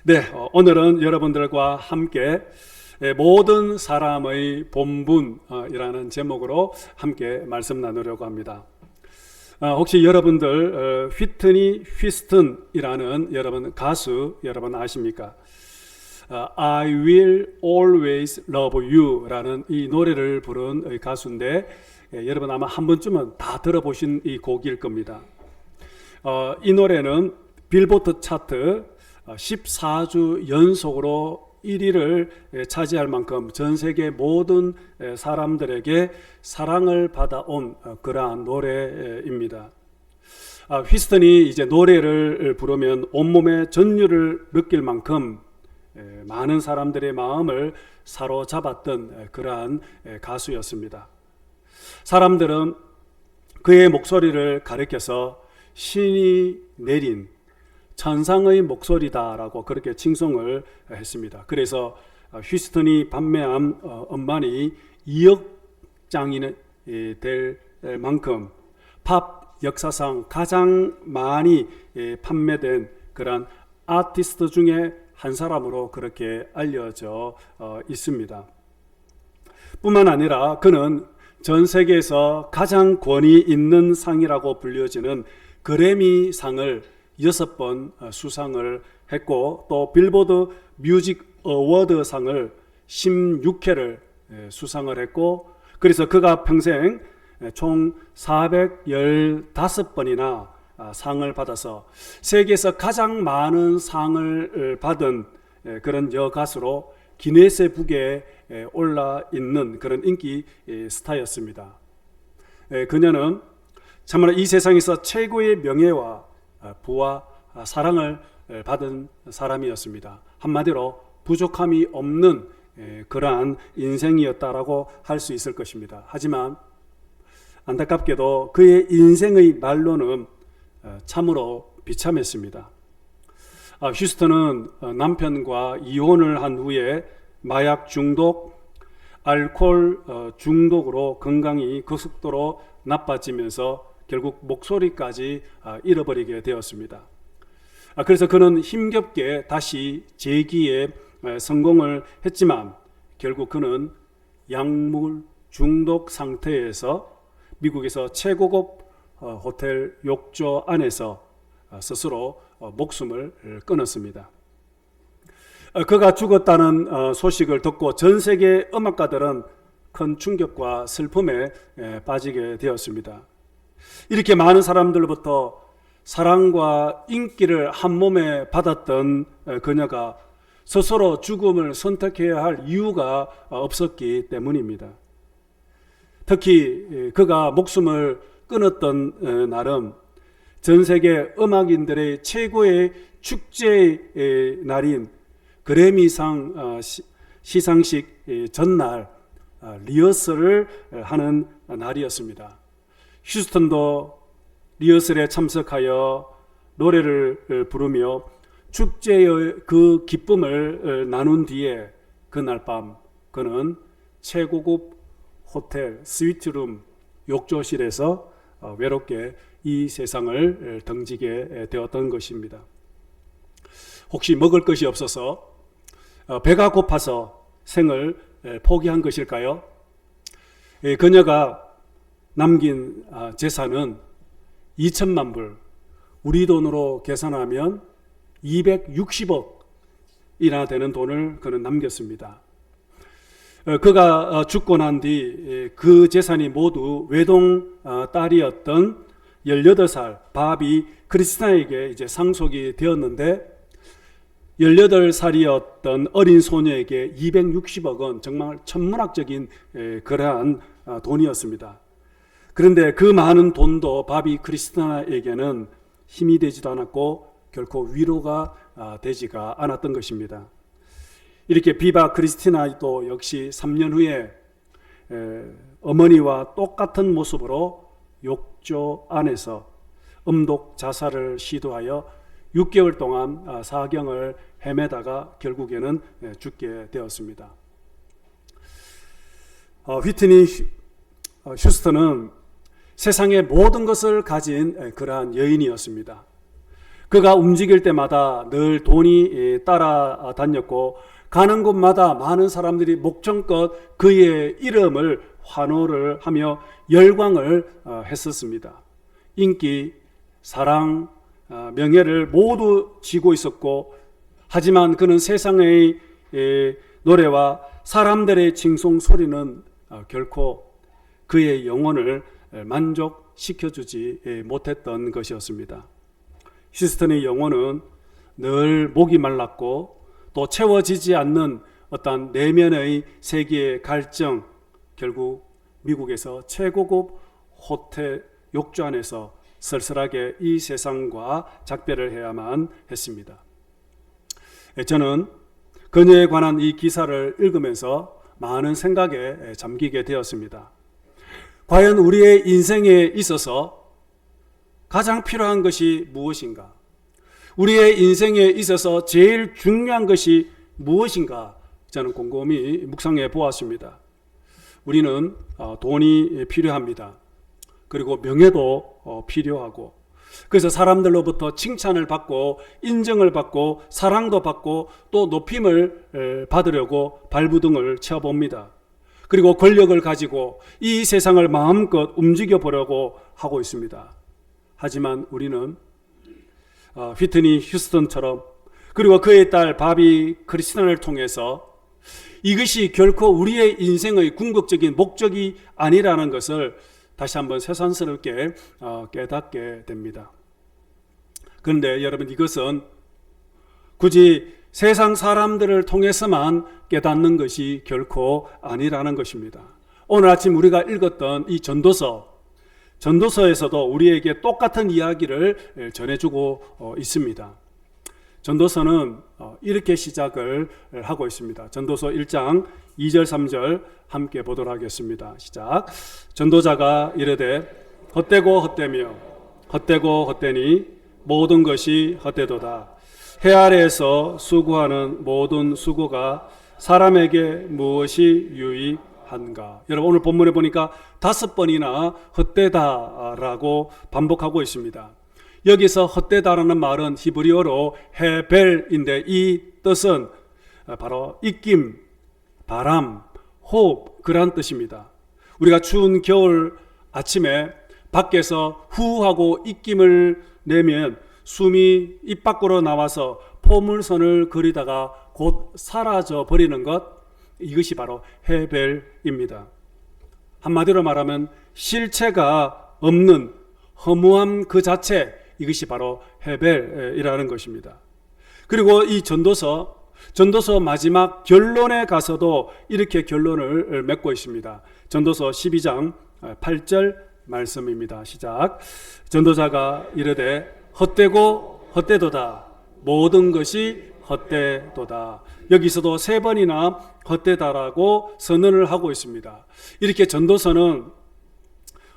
네, 오늘은 여러분들과 함께 모든 사람의 본분이라는 제목으로 함께 말씀 나누려고 합니다. 혹시 여러분들 휘트니 휴스턴이라는 여러분 가수 여러분 아십니까? I will always love you 라는 이 노래를 부른 가수인데 여러분 아마 한 번쯤은 다 들어보신 이 곡일 겁니다. 이 노래는 빌보드 차트 14주 연속으로 1위를 차지할 만큼 전 세계 모든 사람들에게 사랑을 받아온 그러한 노래입니다. 휘스턴이 이제 노래를 부르면 온몸에 전율을 느낄 만큼 많은 사람들의 마음을 사로잡았던 그러한 가수였습니다. 사람들은 그의 목소리를 가리켜서 신이 내린 천상의 목소리다라고 그렇게 칭송을 했습니다. 그래서 휴스턴이 판매한 음반이 2억 장이 될 만큼 팝 역사상 가장 많이 판매된 그런 아티스트 중에 한 사람으로 그렇게 알려져 있습니다. 뿐만 아니라 그는 전 세계에서 가장 권위 있는 상이라고 불려지는 그래미 상을 6번 수상을 했고 또 빌보드 뮤직 어워드 상을 16회를 수상을 했고 그래서 그가 평생 총 415번이나 상을 받아서 세계에서 가장 많은 상을 받은 그런 여가수로 기네스북에 올라 있는 그런 인기 스타였습니다. 그녀는 참으로 이 세상에서 최고의 명예와 부와 사랑을 받은 사람이었습니다. 한마디로 부족함이 없는 그러한 인생이었다라고 할 수 있을 것입니다. 하지만 안타깝게도 그의 인생의 말로는 참으로 비참했습니다. 휴스턴은 남편과 이혼을 한 후에 마약 중독, 알코올 중독으로 건강이 급속도로 나빠지면서 결국 목소리까지 잃어버리게 되었습니다. 그래서 그는 힘겹게 다시 재기에 성공을 했지만 결국 그는 약물 중독 상태에서 미국에서 최고급 호텔 욕조 안에서 스스로 목숨을 끊었습니다. 그가 죽었다는 소식을 듣고 전 세계 음악가들은 큰 충격과 슬픔에 빠지게 되었습니다. 이렇게 많은 사람들로부터 사랑과 인기를 한 몸에 받았던 그녀가 스스로 죽음을 선택해야 할 이유가 없었기 때문입니다. 특히 그가 목숨을 끊었던 날은 전 세계 음악인들의 최고의 축제의 날인 그래미상 시상식 전날 리허설을 하는 날이었습니다. 휴스턴도 리허설에 참석하여 노래를 부르며 축제의 그 기쁨을 나눈 뒤에 그날 밤 그는 최고급 호텔 스위트룸 욕조실에서 외롭게 이 세상을 등지게 되었던 것입니다. 혹시 먹을 것이 없어서 배가 고파서 생을 포기한 것일까요? 그녀가 남긴 재산은 2천만 불, 우리 돈으로 계산하면 260억이나 되는 돈을 그는 남겼습니다. 그가 죽고 난 뒤 그 재산이 모두 외동 딸이었던 18살 바비 크리스티나에게 이제 상속이 되었는데 18살이었던 어린 소녀에게 260억은 정말 천문학적인 그러한 돈이었습니다. 그런데 그 많은 돈도 바비 크리스티나에게는 힘이 되지도 않았고 결코 위로가 되지가 않았던 것입니다. 이렇게 비바 크리스티나도 역시 3년 후에 어머니와 똑같은 모습으로 욕조 안에서 음독 자살을 시도하여 6개월 동안 사경을 헤매다가 결국에는 죽게 되었습니다. 휘트니 휴스턴은 세상의 모든 것을 가진 그러한 여인이었습니다. 그가 움직일 때마다 늘 돈이 따라다녔고 가는 곳마다 많은 사람들이 목청껏 그의 이름을 환호를 하며 열광을 했었습니다. 인기, 사랑, 명예를 모두 쥐고 있었고, 하지만 그는 세상의 노래와 사람들의 칭송 소리는 결코 그의 영혼을 만족시켜주지 못했던 것이었습니다. 휴스턴의 영혼은 늘 목이 말랐고 또 채워지지 않는 어떤 내면의 세계의 갈증, 결국 미국에서 최고급 호텔 욕조 안에서 쓸쓸하게 이 세상과 작별을 해야만 했습니다. 저는 그녀에 관한 이 기사를 읽으면서 많은 생각에 잠기게 되었습니다. 과연 우리의 인생에 있어서 가장 필요한 것이 무엇인가? 우리의 인생에 있어서 제일 중요한 것이 무엇인가? 저는 곰곰이 묵상해 보았습니다. 우리는 돈이 필요합니다. 그리고 명예도 필요하고, 그래서 사람들로부터 칭찬을 받고 인정을 받고 사랑도 받고 또 높임을 받으려고 발부둥을 쳐봅니다. 그리고 권력을 가지고 이 세상을 마음껏 움직여 보려고 하고 있습니다. 하지만 우리는 휘트니 휴스턴처럼, 그리고 그의 딸 바비 크리스틴을 통해서 이것이 결코 우리의 인생의 궁극적인 목적이 아니라는 것을 다시 한번 새삼스럽게 깨닫게 됩니다. 그런데 여러분, 이것은 굳이 세상 사람들을 통해서만 깨닫는 것이 결코 아니라는 것입니다. 오늘 아침 우리가 읽었던 이 전도서에서도 우리에게 똑같은 이야기를 전해주고 있습니다. 전도서는 이렇게 시작을 하고 있습니다. 전도서 1장 2절 3절 함께 보도록 하겠습니다. 시작. 전도자가 이르되 헛되고 헛되며 헛되고 헛되니 모든 것이 헛되도다. 해 아래에서 수고하는 모든 수고가 사람에게 무엇이 유익한가? 여러분, 오늘 본문에 보니까 5번이나 헛되다라고 반복하고 있습니다. 여기서 헛되다라는 말은 히브리어로 헤벨인데, 이 뜻은 바로 입김, 바람, 호흡, 그런 뜻입니다. 우리가 추운 겨울 아침에 밖에서 후하고 입김을 내면 숨이 입 밖으로 나와서 포물선을 그리다가 곧 사라져 버리는 것, 이것이 바로 헤벨입니다. 한마디로 말하면 실체가 없는 허무함 그 자체, 이것이 바로 헤벨이라는 것입니다. 그리고 이 전도서 마지막 결론에 가서도 이렇게 결론을 맺고 있습니다. 전도서 12장 8절 말씀입니다. 시작. 전도자가 이르되 헛되고 헛되도다. 모든 것이 헛되도다. 여기서도 3번이나 헛되다라고 선언을 하고 있습니다. 이렇게 전도서는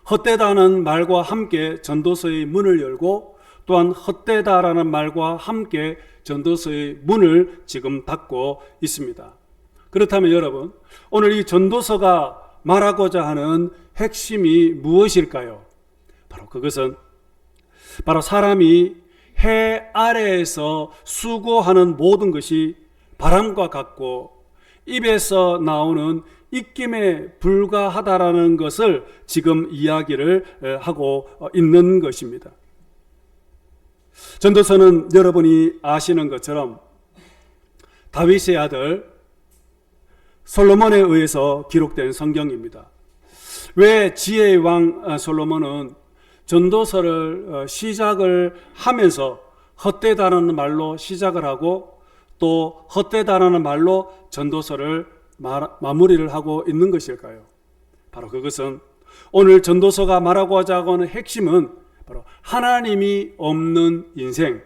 헛되다는 말과 함께 전도서의 문을 열고, 또한 헛되다라는 말과 함께 전도서의 문을 지금 닫고 있습니다. 그렇다면 여러분, 오늘 이 전도서가 말하고자 하는 핵심이 무엇일까요? 그것은 바로 사람이 해 아래에서 수고하는 모든 것이 바람과 같고 입에서 나오는 입김에 불과하다라는 것을 지금 이야기를 하고 있는 것입니다. 전도서는 여러분이 아시는 것처럼 다윗의 아들 솔로몬에 의해서 기록된 성경입니다. 왜 지혜의 왕 솔로몬은 전도서를 시작을 하면서 헛되다는 말로 시작을 하고 또 헛되다라는 말로 전도서를 마무리를 하고 있는 것일까요? 바로 그것은 오늘 전도서가 말하고자 하는 핵심은 바로 하나님이 없는 인생,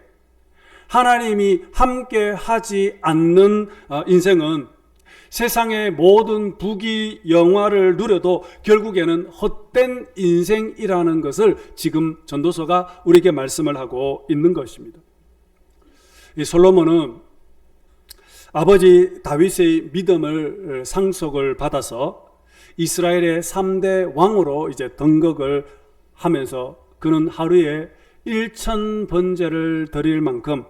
하나님이 함께 하지 않는 인생은 세상의 모든 부귀 영화를 누려도 결국에는 헛된 인생이라는 것을 지금 전도서가 우리에게 말씀을 하고 있는 것입니다. 이 솔로몬은 아버지 다윗의 믿음을 상속을 받아서 이스라엘의 3대 왕으로 이제 등극을 하면서 그는 하루에 1000번제를 드릴 만큼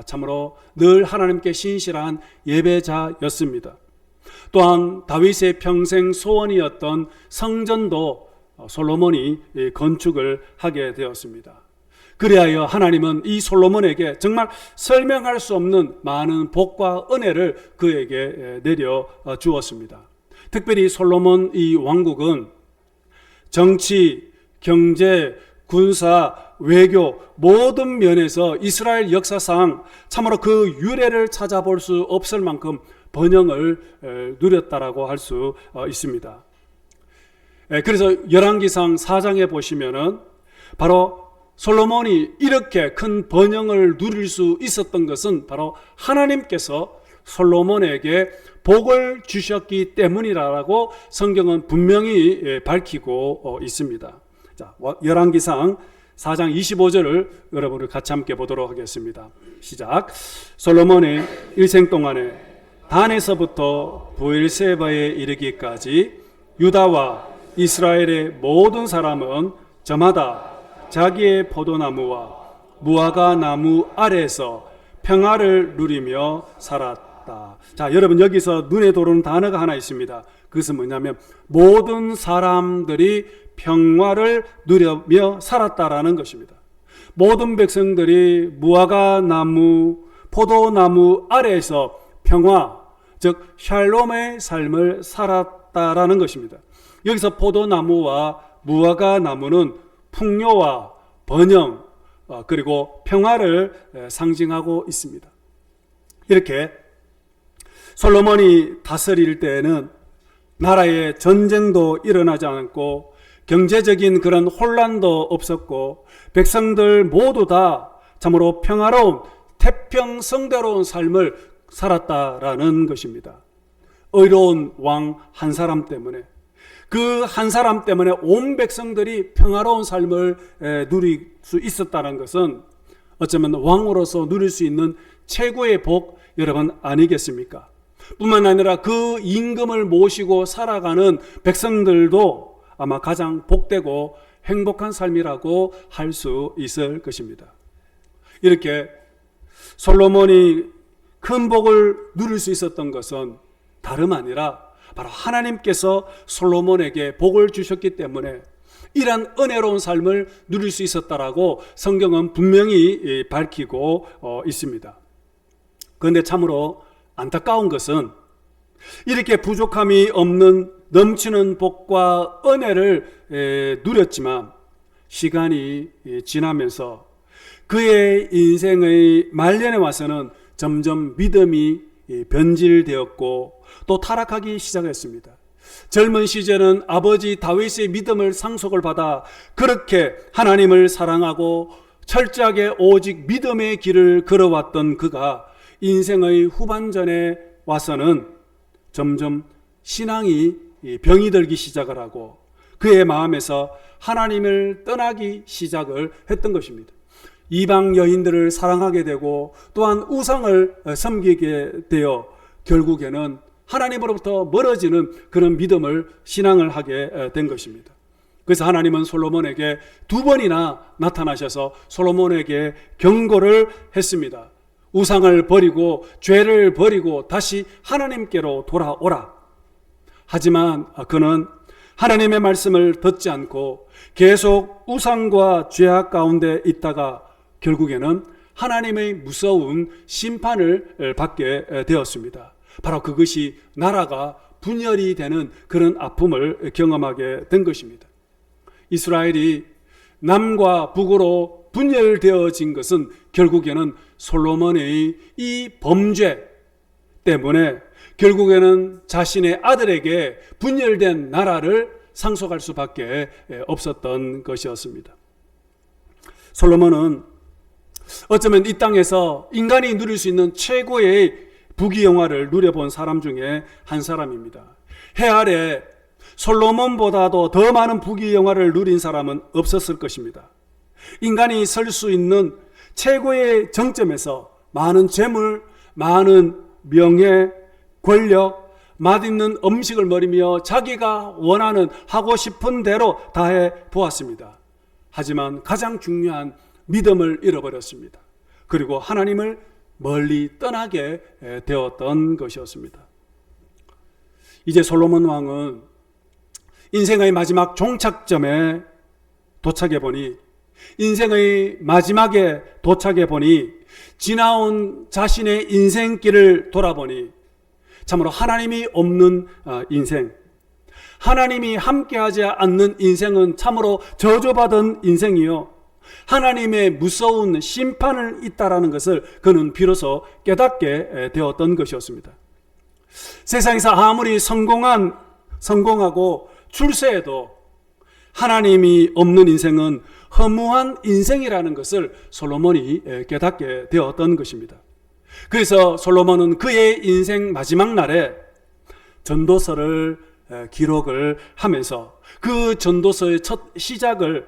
참으로 늘 하나님께 신실한 예배자였습니다. 또한 다윗의 평생 소원이었던 성전도 솔로몬이 건축을 하게 되었습니다. 그리하여 하나님은 이 솔로몬에게 정말 설명할 수 없는 많은 복과 은혜를 그에게 내려 주었습니다. 특별히 솔로몬 이 왕국은 정치, 경제, 군사, 외교 모든 면에서 이스라엘 역사상 참으로 그 유래를 찾아볼 수 없을 만큼 번영을 누렸다라고 할 수 있습니다. 그래서 열왕기상 4장에 보시면은 바로 솔로몬이 이렇게 큰 번영을 누릴 수 있었던 것은 바로 하나님께서 솔로몬에게 복을 주셨기 때문이라고 성경은 분명히 밝히고 있습니다. 자, 열왕기상 4장 25절을 여러분을 같이 함께 보도록 하겠습니다. 시작. 솔로몬의 일생 동안에 단에서부터 브엘세바에 이르기까지 유다와 이스라엘의 모든 사람은 저마다 자기의 포도나무와 무화과 나무 아래에서 평화를 누리며 살았다. 자, 여러분 여기서 눈에 들어오는 단어가 하나 있습니다. 그것은 뭐냐면 모든 사람들이 평화를 누리며 살았다라는 것입니다. 모든 백성들이 무화과 나무, 포도나무 아래에서 평화, 즉 샬롬의 삶을 살았다라는 것입니다. 여기서 포도나무와 무화과 나무는 풍요와 번영 그리고 평화를 상징하고 있습니다. 이렇게 솔로몬이 다스릴 때에는 나라에 전쟁도 일어나지 않고 경제적인 그런 혼란도 없었고 백성들 모두 다 참으로 평화로운 태평성대로운 삶을 살았다라는 것입니다. 의로운 왕 한 사람 때문에, 그 한 사람 때문에 온 백성들이 평화로운 삶을 누릴 수 있었다는 것은 어쩌면 왕으로서 누릴 수 있는 최고의 복 여러분 아니겠습니까? 뿐만 아니라 그 임금을 모시고 살아가는 백성들도 아마 가장 복되고 행복한 삶이라고 할 수 있을 것입니다. 이렇게 솔로몬이 큰 복을 누릴 수 있었던 것은 다름 아니라 바로 하나님께서 솔로몬에게 복을 주셨기 때문에 이러한 은혜로운 삶을 누릴 수 있었다라고 성경은 분명히 밝히고 있습니다. 그런데 참으로 안타까운 것은 이렇게 부족함이 없는 넘치는 복과 은혜를 누렸지만 시간이 지나면서 그의 인생의 말년에 와서는 점점 믿음이 변질되었고 또 타락하기 시작했습니다. 젊은 시절은 아버지 다윗의 믿음을 상속을 받아 그렇게 하나님을 사랑하고 철저하게 오직 믿음의 길을 걸어왔던 그가 인생의 후반전에 와서는 점점 신앙이 병이 들기 시작을 하고 그의 마음에서 하나님을 떠나기 시작을 했던 것입니다. 이방 여인들을 사랑하게 되고 또한 우상을 섬기게 되어 결국에는 하나님으로부터 멀어지는 그런 믿음을 신앙을 하게 된 것입니다. 그래서 하나님은 솔로몬에게 2번이나 나타나셔서 솔로몬에게 경고를 했습니다. 우상을 버리고 죄를 버리고 다시 하나님께로 돌아오라. 하지만 그는 하나님의 말씀을 듣지 않고 계속 우상과 죄악 가운데 있다가 결국에는 하나님의 무서운 심판을 받게 되었습니다. 바로 그것이 나라가 분열이 되는 그런 아픔을 경험하게 된 것입니다. 이스라엘이 남과 북으로 분열되어진 것은 결국에는 솔로몬의 이 범죄 때문에 결국에는 자신의 아들에게 분열된 나라를 상속할 수밖에 없었던 것이었습니다. 솔로몬은 어쩌면 이 땅에서 인간이 누릴 수 있는 최고의 부귀영화를 누려본 사람 중에 한 사람입니다. 해 아래 솔로몬보다도 더 많은 부귀영화를 누린 사람은 없었을 것입니다. 인간이 설 수 있는 최고의 정점에서 많은 재물, 많은 명예, 권력, 맛있는 음식을 먹이며 자기가 원하는 하고 싶은 대로 다 해 보았습니다. 하지만 가장 중요한 믿음을 잃어버렸습니다. 그리고 하나님을 멀리 떠나게 되었던 것이었습니다. 이제 솔로몬 왕은 인생의 마지막 종착점에 도착해 보니, 인생의 마지막에 도착해 보니, 지나온 자신의 인생길을 돌아보니 참으로 하나님이 없는 인생, 하나님이 함께하지 않는 인생은 참으로 저주받은 인생이요, 하나님의 무서운 심판을 있다라는 것을 그는 비로소 깨닫게 되었던 것이었습니다. 세상에서 아무리 성공하고 출세해도 하나님이 없는 인생은 허무한 인생이라는 것을 솔로몬이 깨닫게 되었던 것입니다. 그래서 솔로몬은 그의 인생 마지막 날에 전도서를 기록을 하면서 그 전도서의 첫 시작을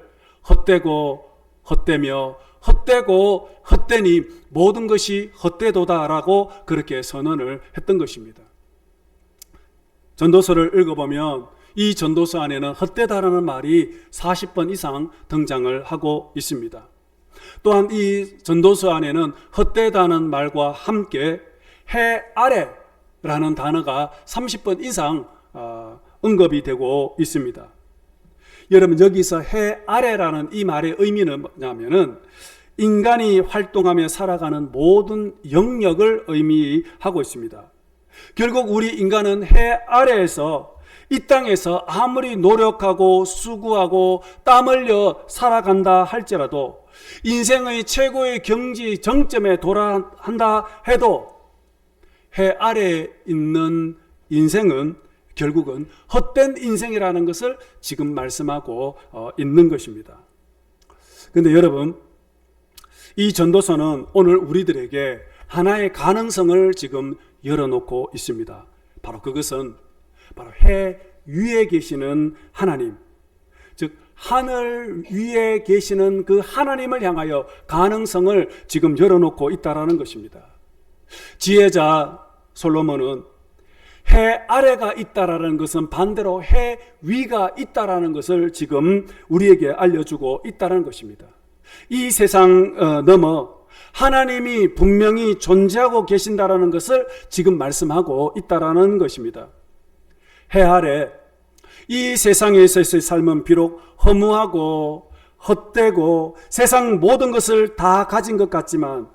헛되고 헛되며 헛되고 헛되니 모든 것이 헛되도다라고 그렇게 선언을 했던 것입니다. 전도서를 읽어보면 이 전도서 안에는 헛되다라는 말이 40번 이상 등장을 하고 있습니다. 또한 이 전도서 안에는 헛되다는 말과 함께 해 아래라는 단어가 30번 이상 언급이 되고 있습니다. 여러분, 여기서 해 아래라는 이 말의 의미는 뭐냐면은 인간이 활동하며 살아가는 모든 영역을 의미하고 있습니다. 결국 우리 인간은 해 아래에서, 이 땅에서 아무리 노력하고 수고하고 땀 흘려 살아간다 할지라도, 인생의 최고의 경지 정점에 도달한다 해도 해 아래에 있는 인생은 결국은 헛된 인생이라는 것을 지금 말씀하고 있는 것입니다. 그런데 여러분, 이 전도서는 오늘 우리들에게 하나의 가능성을 지금 열어놓고 있습니다. 바로 그것은 바로 해 위에 계시는 하나님, 즉 하늘 위에 계시는 그 하나님을 향하여 가능성을 지금 열어놓고 있다라는 것입니다. 지혜자 솔로몬은 해 아래가 있다라는 것은 반대로 해 위가 있다라는 것을 지금 우리에게 알려주고 있다는 것입니다. 이 세상 넘어 하나님이 분명히 존재하고 계신다라는 것을 지금 말씀하고 있다라는 것입니다. 해 아래 이 세상에서의 삶은 비록 허무하고 헛되고 세상 모든 것을 다 가진 것 같지만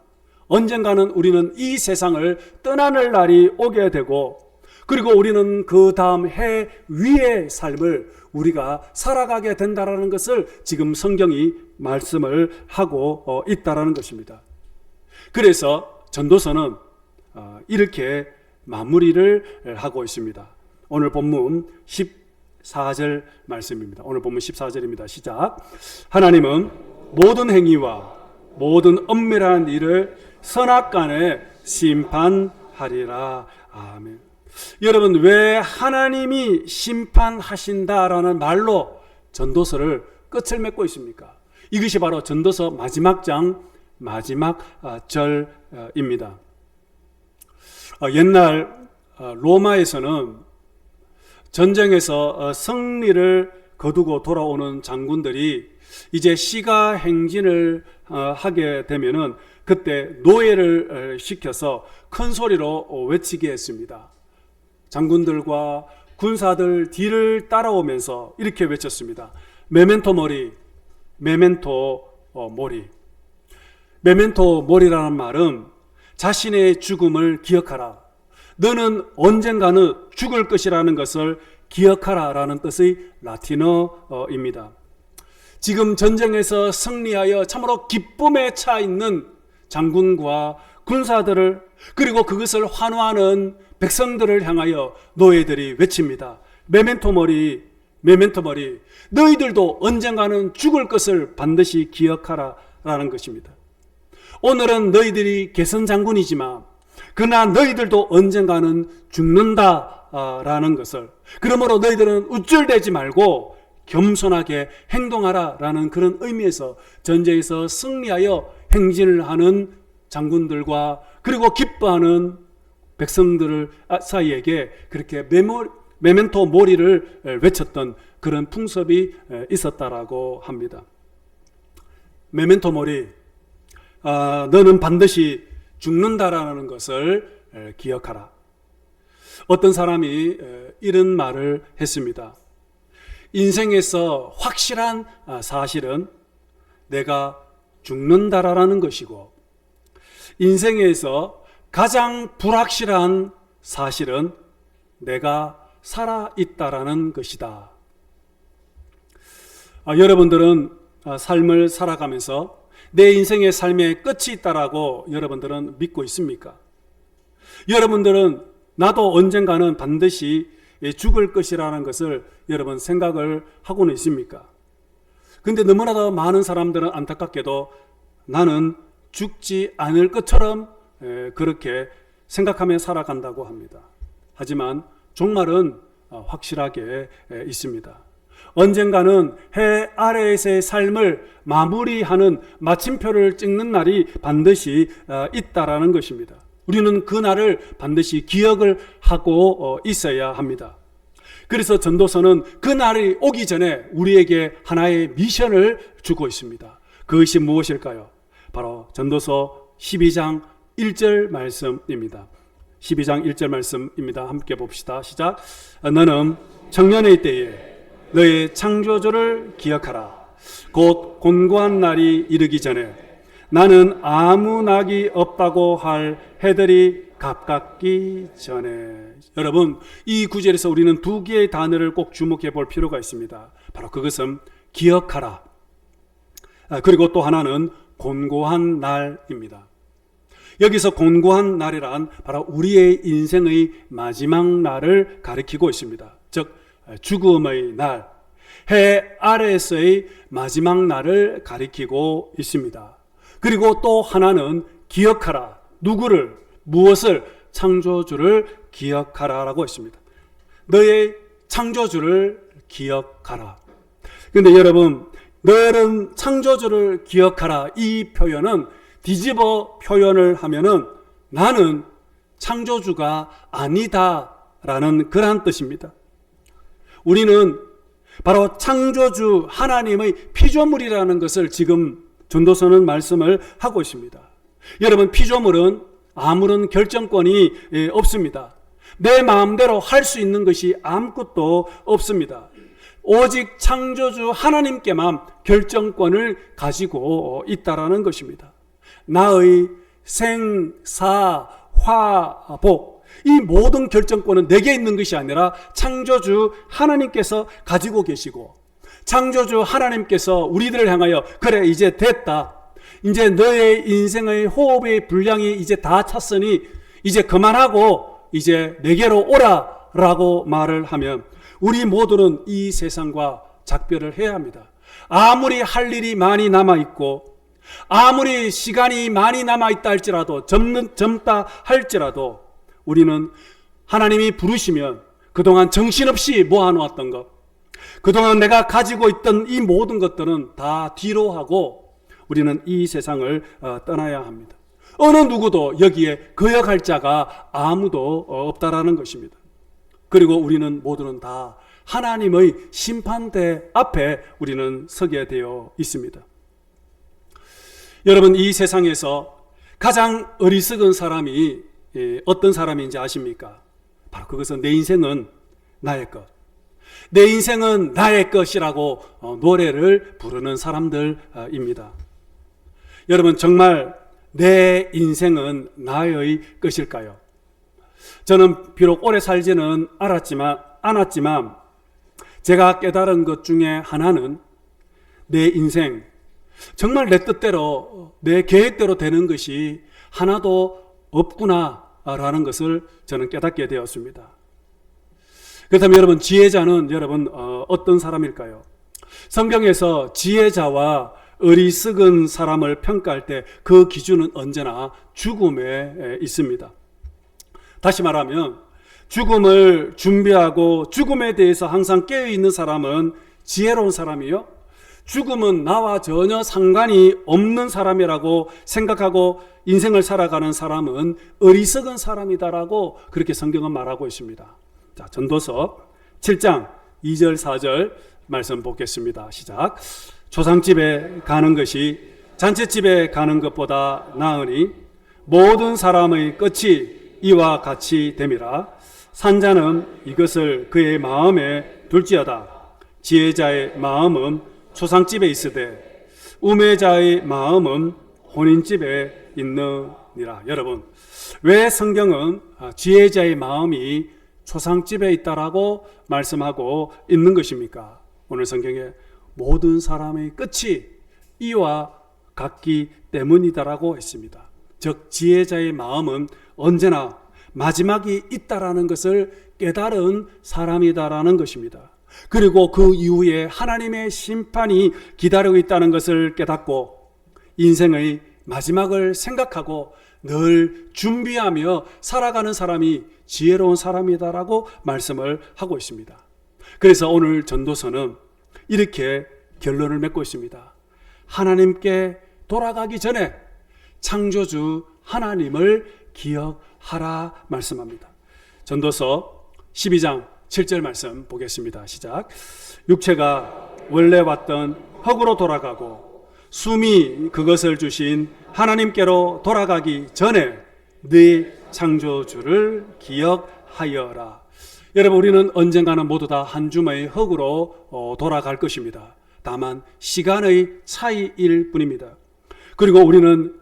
언젠가는 우리는 이 세상을 떠나는 날이 오게 되고, 그리고 우리는 그 다음 해 위의 삶을 우리가 살아가게 된다라는 것을 지금 성경이 말씀을 하고 있다라는 것입니다. 그래서 전도서는 이렇게 마무리를 하고 있습니다. 오늘 본문 14절 말씀입니다. 오늘 본문 14절입니다. 시작. 하나님은 모든 행위와 모든 엄밀한 일을 선악간에 심판하리라. 아멘. 여러분, 왜 하나님이 심판하신다라는 말로 전도서를 끝을 맺고 있습니까? 이것이 바로 전도서 마지막 장 마지막 절입니다. 옛날 로마에서는 전쟁에서 승리를 거두고 돌아오는 장군들이 이제 시가 행진을 하게 되면은 그때 노예를 시켜서 큰 소리로 외치게 했습니다. 장군들과 군사들 뒤를 따라오면서 이렇게 외쳤습니다. 메멘토 모리, 메멘토 모리. 메멘토 모리라는 말은 자신의 죽음을 기억하라, 너는 언젠가는 죽을 것이라는 것을 기억하라 라는 뜻의 라틴어입니다. 지금 전쟁에서 승리하여 참으로 기쁨에 차 있는 장군과 군사들을, 그리고 그것을 환호하는 백성들을 향하여 노예들이 외칩니다. 메멘토 모리, 메멘토 모리. 너희들도 언젠가는 죽을 것을 반드시 기억하라 라는 것입니다. 오늘은 너희들이 개선 장군이지만 그러나 너희들도 언젠가는 죽는다 라는 것을, 그러므로 너희들은 우쭐대지 말고 겸손하게 행동하라 라는 그런 의미에서 전쟁에서 승리하여 행진을 하는 장군들과 그리고 기뻐하는 백성들 사이에게 그렇게 메멘토 모리를 외쳤던 그런 풍습이 있었다라고 합니다. 메멘토 모리, 너는 반드시 죽는다라는 것을 기억하라. 어떤 사람이 이런 말을 했습니다. 인생에서 확실한 사실은 내가 죽는다라는 것이고, 인생에서 가장 불확실한 사실은 내가 살아있다라는 것이다. 여러분들은 삶을 살아가면서 내 인생의 삶의 끝이 있다라고 여러분들은 믿고 있습니까? 여러분들은 나도 언젠가는 반드시 죽을 것이라는 것을 여러분 생각을 하고는 있습니까? 근데 너무나도 많은 사람들은 안타깝게도 나는 죽지 않을 것처럼 그렇게 생각하며 살아간다고 합니다. 하지만 종말은 확실하게 있습니다. 언젠가는 해 아래에서의 삶을 마무리하는 마침표를 찍는 날이 반드시 있다라는 것입니다. 우리는 그 날을 반드시 기억을 하고 있어야 합니다. 그래서 전도서는 그 날이 오기 전에 우리에게 하나의 미션을 주고 있습니다. 그것이 무엇일까요? 바로 전도서 12장 1절 말씀입니다. 12장 1절 말씀입니다. 함께 봅시다. 시작. 너는 청년의 때에 너의 창조주를 기억하라. 곧 곤고한 날이 이르기 전에 나는 아무 낙이 없다고 할 해들이 가깝기 전에. 여러분, 이 구절에서 우리는 두 개의 단어를 꼭 주목해 볼 필요가 있습니다. 바로 그것은 기억하라, 그리고 또 하나는 곤고한 날입니다. 여기서 곤고한 날이란 바로 우리의 인생의 마지막 날을 가리키고 있습니다. 즉 죽음의 날, 해 아래에서의 마지막 날을 가리키고 있습니다. 그리고 또 하나는 기억하라. 누구를, 무엇을? 창조주를 기억하라라고 했습니다. 너의 창조주를 기억하라. 그런데 여러분, 너는 창조주를 기억하라, 이 표현은 뒤집어 표현을 하면은 나는 창조주가 아니다라는 그러한 뜻입니다. 우리는 바로 창조주 하나님의 피조물이라는 것을 지금 전도서는 말씀을 하고 있습니다. 여러분, 피조물은 아무런 결정권이 없습니다. 내 마음대로 할 수 있는 것이 아무것도 없습니다. 오직 창조주 하나님께만 결정권을 가지고 있다라는 것입니다. 나의 생, 사, 화, 복, 이 모든 결정권은 내게 있는 것이 아니라 창조주 하나님께서 가지고 계시고, 창조주 하나님께서 우리들을 향하여 그래 이제 됐다, 이제 너의 인생의 호흡의 분량이 이제 다 찼으니 이제 그만하고 이제 내게로 오라 라고 말을 하면 우리 모두는 이 세상과 작별을 해야 합니다. 아무리 할 일이 많이 남아있고 아무리 시간이 많이 남아있다 할지라도, 젊다 할지라도 우리는 하나님이 부르시면 그동안 정신없이 모아놓았던 것, 그동안 내가 가지고 있던 이 모든 것들은 다 뒤로 하고 우리는 이 세상을 떠나야 합니다. 어느 누구도 여기에 거역할 자가 아무도 없다라는 것입니다. 그리고 우리는 모두는 다 하나님의 심판대 앞에 우리는 서게 되어 있습니다. 여러분, 이 세상에서 가장 어리석은 사람이 어떤 사람인지 아십니까? 바로 그것은 내 인생은 나의 것, 내 인생은 나의 것이라고 노래를 부르는 사람들입니다. 여러분, 정말 내 인생은 나의 것일까요? 저는 비록 오래 살지는 않았지만 제가 깨달은 것 중에 하나는 내 인생, 정말 내 뜻대로, 내 계획대로 되는 것이 하나도 없구나라는 것을 저는 깨닫게 되었습니다. 그렇다면 여러분, 지혜자는 여러분 어떤 사람일까요? 성경에서 지혜자와 어리석은 사람을 평가할 때 그 기준은 언제나 죽음에 있습니다. 다시 말하면 죽음을 준비하고 죽음에 대해서 항상 깨어있는 사람은 지혜로운 사람이요, 죽음은 나와 전혀 상관이 없는 사람이라고 생각하고 인생을 살아가는 사람은 어리석은 사람이다라고 그렇게 성경은 말하고 있습니다. 자, 전도서 7장 2절 4절 말씀 보겠습니다. 시작. 조상집에 가는 것이 잔치집에 가는 것보다 나으니 모든 사람의 끝이 이와 같이 됨이라. 산자는 이것을 그의 마음에 둘지어다. 지혜자의 마음은 초상집에 있으되 우매자의 마음은 혼인집에 있느니라. 여러분, 왜 성경은 지혜자의 마음이 초상집에 있다라고 말씀하고 있는 것입니까? 오늘 성경에 모든 사람의 끝이 이와 같기 때문이다라고 했습니다. 즉 지혜자의 마음은 언제나 마지막이 있다라는 것을 깨달은 사람이다라는 것입니다. 그리고 그 이후에 하나님의 심판이 기다리고 있다는 것을 깨닫고 인생의 마지막을 생각하고 늘 준비하며 살아가는 사람이 지혜로운 사람이다라고 말씀을 하고 있습니다. 그래서 오늘 전도서는 이렇게 결론을 맺고 있습니다. 하나님께 돌아가기 전에 창조주 하나님을 기억하라 말씀합니다. 전도서 12장 7절 말씀 보겠습니다. 시작. 육체가 원래 왔던 흙으로 돌아가고 숨이 그것을 주신 하나님께로 돌아가기 전에 네 창조주를 기억하여라. 여러분, 우리는 언젠가는 모두 다 한 줌의 흙으로 돌아갈 것입니다. 다만 시간의 차이일 뿐입니다. 그리고 우리는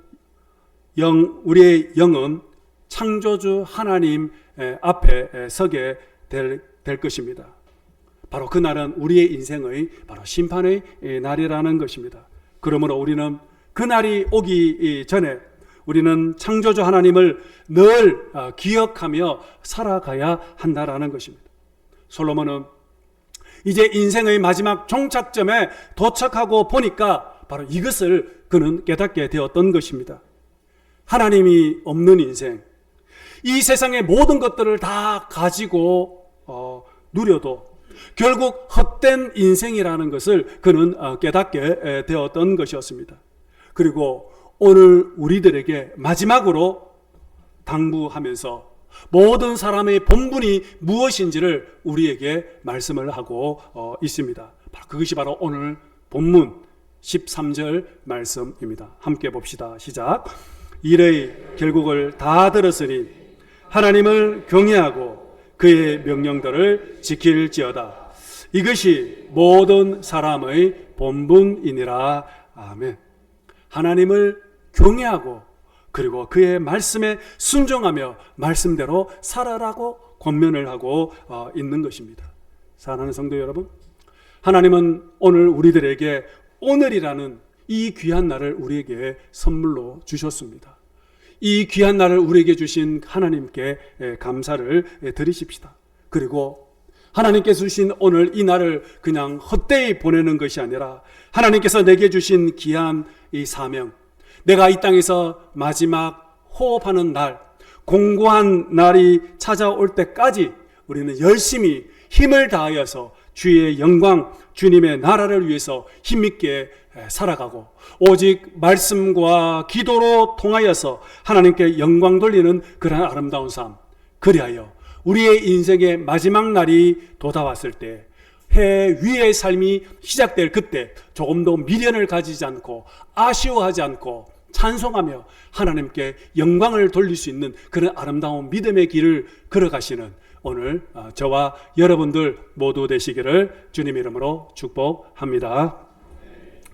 우리의 영은 창조주 하나님 앞에 서게 될 것입니다. 바로 그날은 우리의 인생의 바로 심판의 날이라는 것입니다. 그러므로 우리는 그날이 오기 전에 우리는 창조주 하나님을 늘 기억하며 살아가야 한다라는 것입니다. 솔로몬은 이제 인생의 마지막 종착점에 도착하고 보니까 바로 이것을 그는 깨닫게 되었던 것입니다. 하나님이 없는 인생, 이 세상의 모든 것들을 다 가지고 누려도 결국 헛된 인생이라는 것을 그는 깨닫게 되었던 것이었습니다. 그리고 오늘 우리들에게 마지막으로 당부하면서 모든 사람의 본분이 무엇인지를 우리에게 말씀을 하고 있습니다. 그것이 바로 오늘 본문 13절 말씀입니다. 함께 봅시다. 시작. 일의 결국을 다 들었으니 하나님을 경외하고 그의 명령들을 지킬지어다. 이것이 모든 사람의 본분이니라. 아멘. 하나님을 경외하고 그리고 그의 말씀에 순종하며 말씀대로 살아라고 권면을 하고 있는 것입니다. 사랑하는 성도 여러분, 하나님은 오늘 우리들에게 오늘이라는 이 귀한 날을 우리에게 선물로 주셨습니다. 이 귀한 날을 우리에게 주신 하나님께 감사를 드리십시다. 그리고 하나님께서 주신 오늘 이 날을 그냥 헛되이 보내는 것이 아니라 하나님께서 내게 주신 귀한 이 사명, 내가 이 땅에서 마지막 호흡하는 날, 공고한 날이 찾아올 때까지 우리는 열심히 힘을 다하여서 주의 영광, 주님의 나라를 위해서 힘있게 살아가고 오직 말씀과 기도로 통하여서 하나님께 영광 돌리는 그런 아름다운 삶, 그리하여 우리의 인생의 마지막 날이 도다왔을 때 해 위의 삶이 시작될 그때 조금도 미련을 가지지 않고 아쉬워하지 않고 찬송하며 하나님께 영광을 돌릴 수 있는 그런 아름다운 믿음의 길을 걸어가시는 오늘 저와 여러분들 모두 되시기를 주님 이름으로 축복합니다.